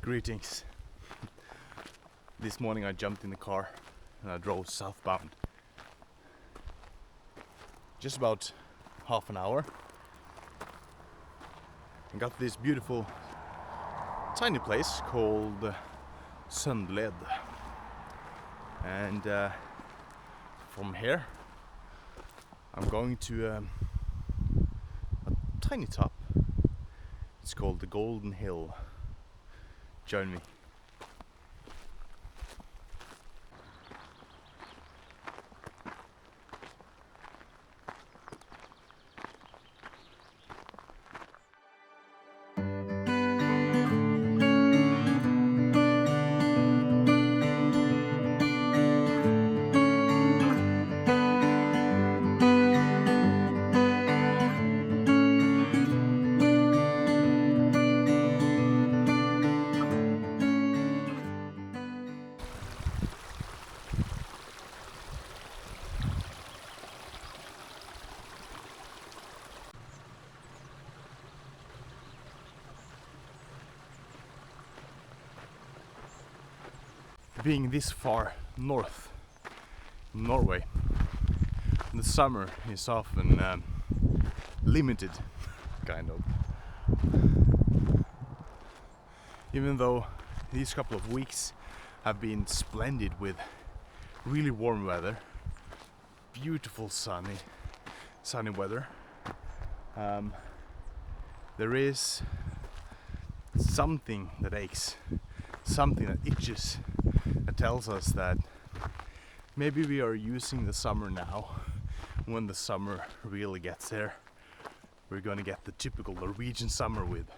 Greetings. This morning I jumped in the car and I drove southbound. Just about half an hour. And got this beautiful tiny place called Søndeled. And from here I'm going to a tiny top. It's called the Golden Hill. Join me. Being this far north in Norway, the summer is often limited, kind of. Even though these couple of weeks have been splendid with really warm weather, beautiful sunny weather, there is something that aches, something that itches. It tells us that maybe we are using the summer now. When the summer really gets there, we're going to get the typical Norwegian summer with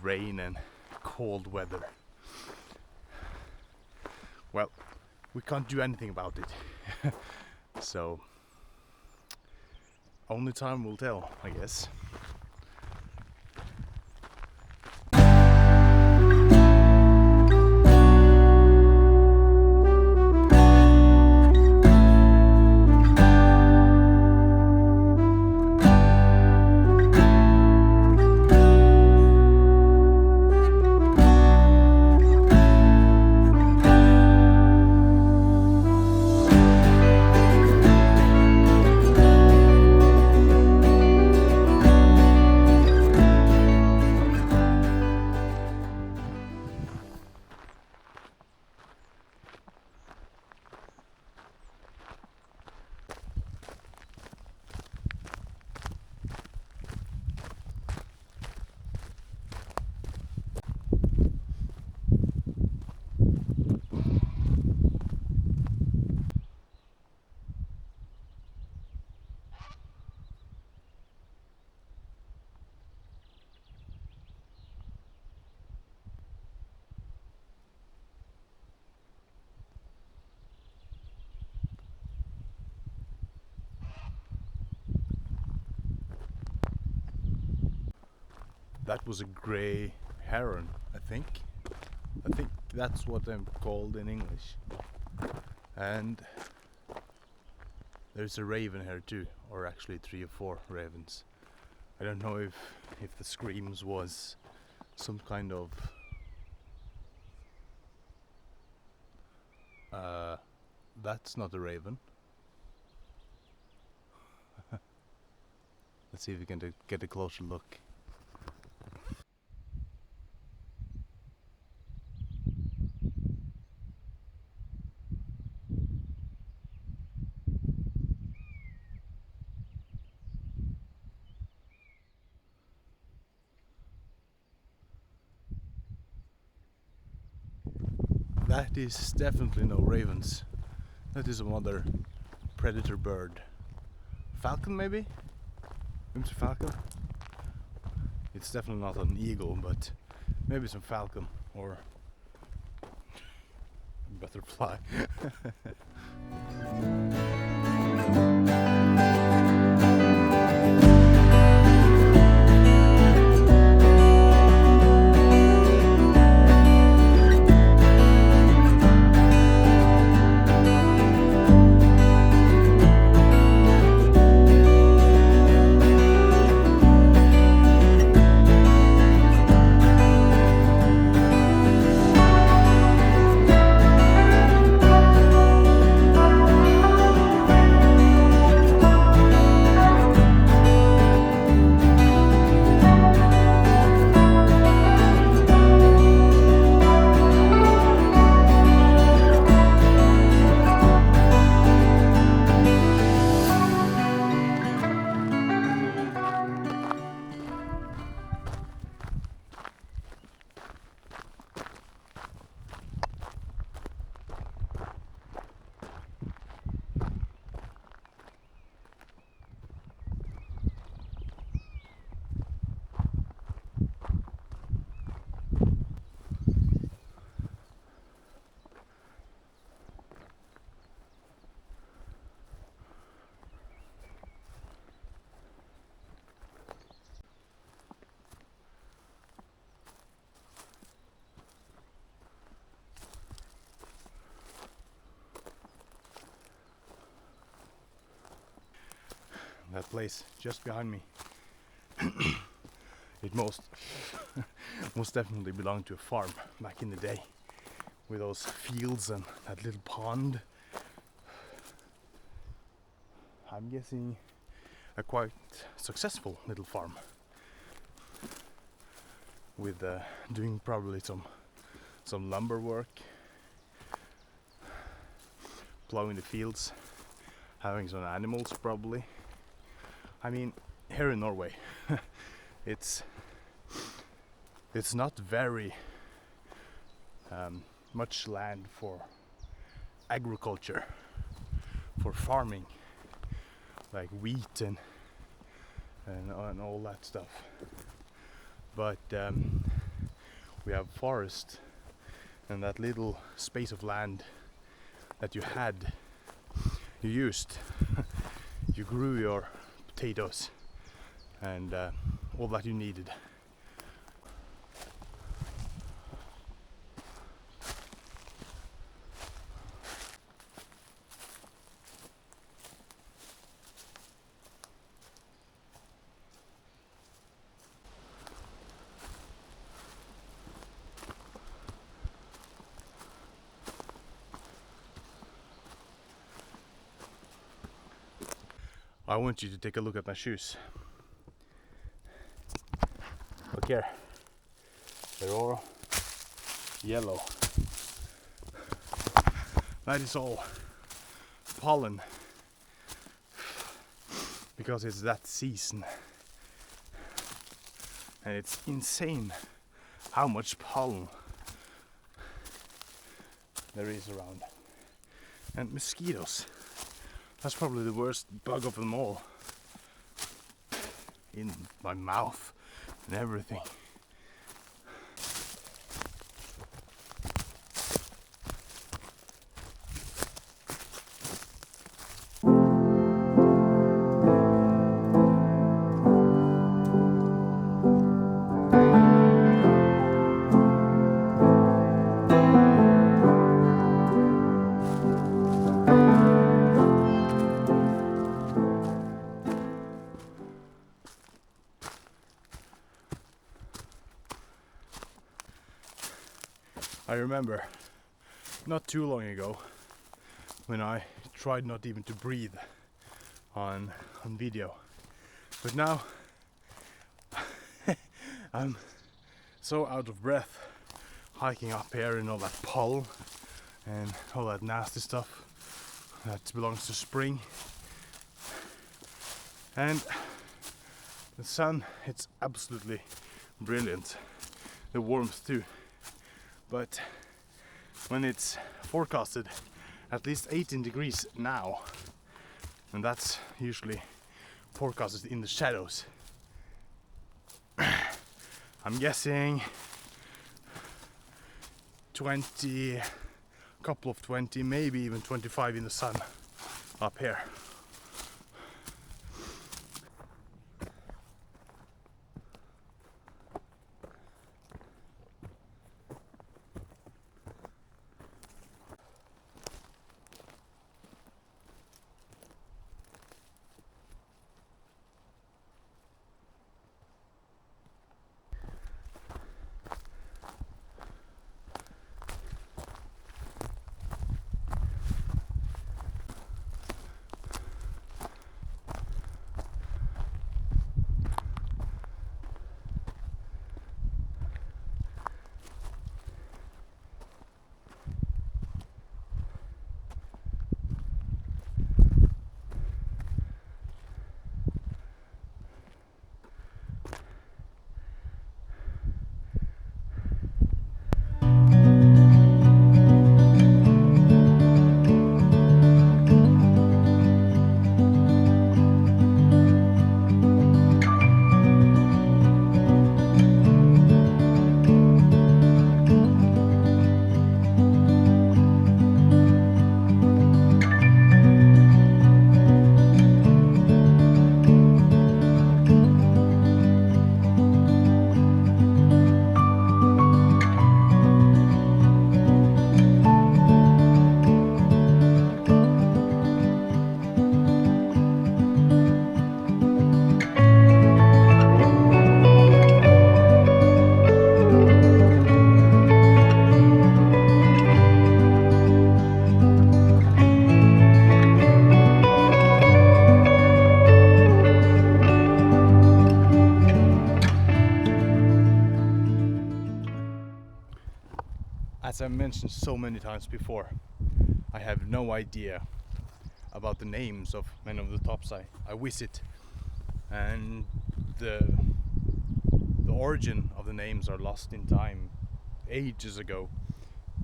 rain and cold weather. Well, we can't do anything about it. So only time will tell, I guess. That was a grey heron, I think. I think that's what they're called in English. And there's a raven here too, or actually 3 or 4 ravens. I don't know if the screams was some kind of that's not a raven. Let's see if we can get a closer look. That is definitely no ravens. That is some other predator bird. Falcon maybe? Maybe falcon? It's definitely not an eagle, but maybe some falcon or butterfly. that place just behind me, it most definitely belonged to a farm back in the day, with those fields and that little pond. I'm guessing a quite successful little farm, with doing probably some lumber work, plowing the fields, having some animals probably. I mean, here in Norway, it's not very much land for agriculture, for farming, like wheat and all that stuff. But we have forest, and that little space of land that you used, you grew your potatoes and all that you needed. I want you to take a look at my shoes. Look here. They're all yellow. That is all pollen, because it's that season. And it's insane how much pollen there is around. And mosquitoes. That's probably the worst bug of them all. In my mouth and everything. I remember not too long ago when I tried not even to breathe on video, but now I'm so out of breath hiking up here in all that pollen and all that nasty stuff that belongs to spring. And the sun, it's absolutely brilliant, the warmth too. But when it's forecasted at least 18 degrees now, and that's usually forecasted in the shadows, I'm guessing 20, couple of 20, maybe even 25 in the sun up here. I've mentioned so many times before, I have no idea about the names of many of the tops I visit, and the origin of the names are lost in time ages ago.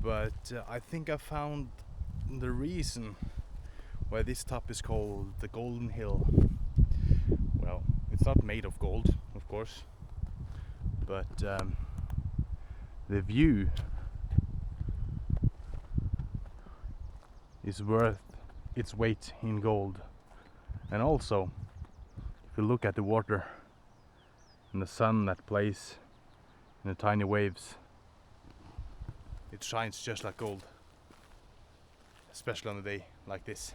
But I think I found the reason why this top is called the Golden Hill. Well, it's not made of gold, of course, but the view is worth its weight in gold. And also, if you look at the water and the sun that plays in the tiny waves, it shines just like gold, especially on a day like this.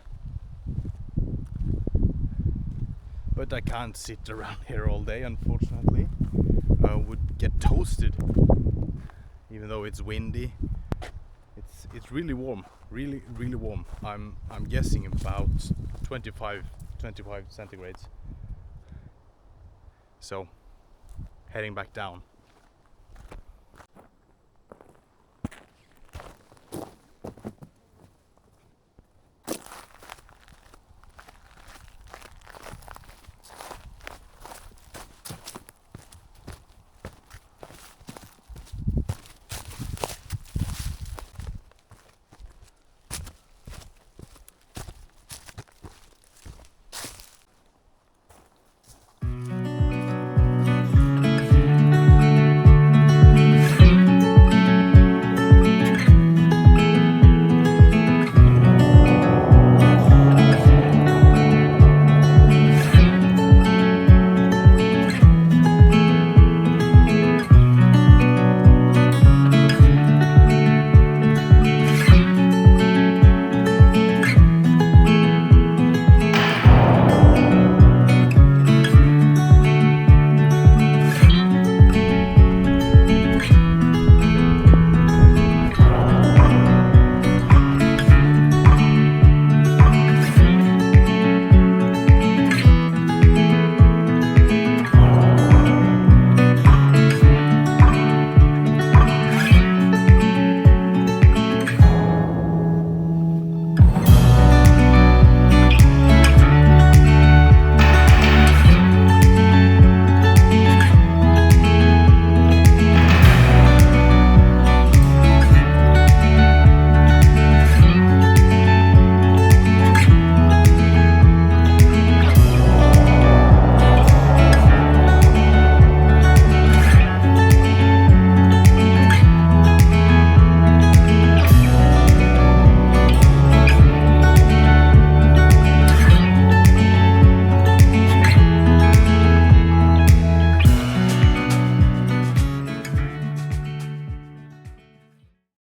But I can't sit around here all day, unfortunately. I would get toasted, even though it's windy. It's really warm, really warm. I'm guessing about 25 centigrades. So heading back down.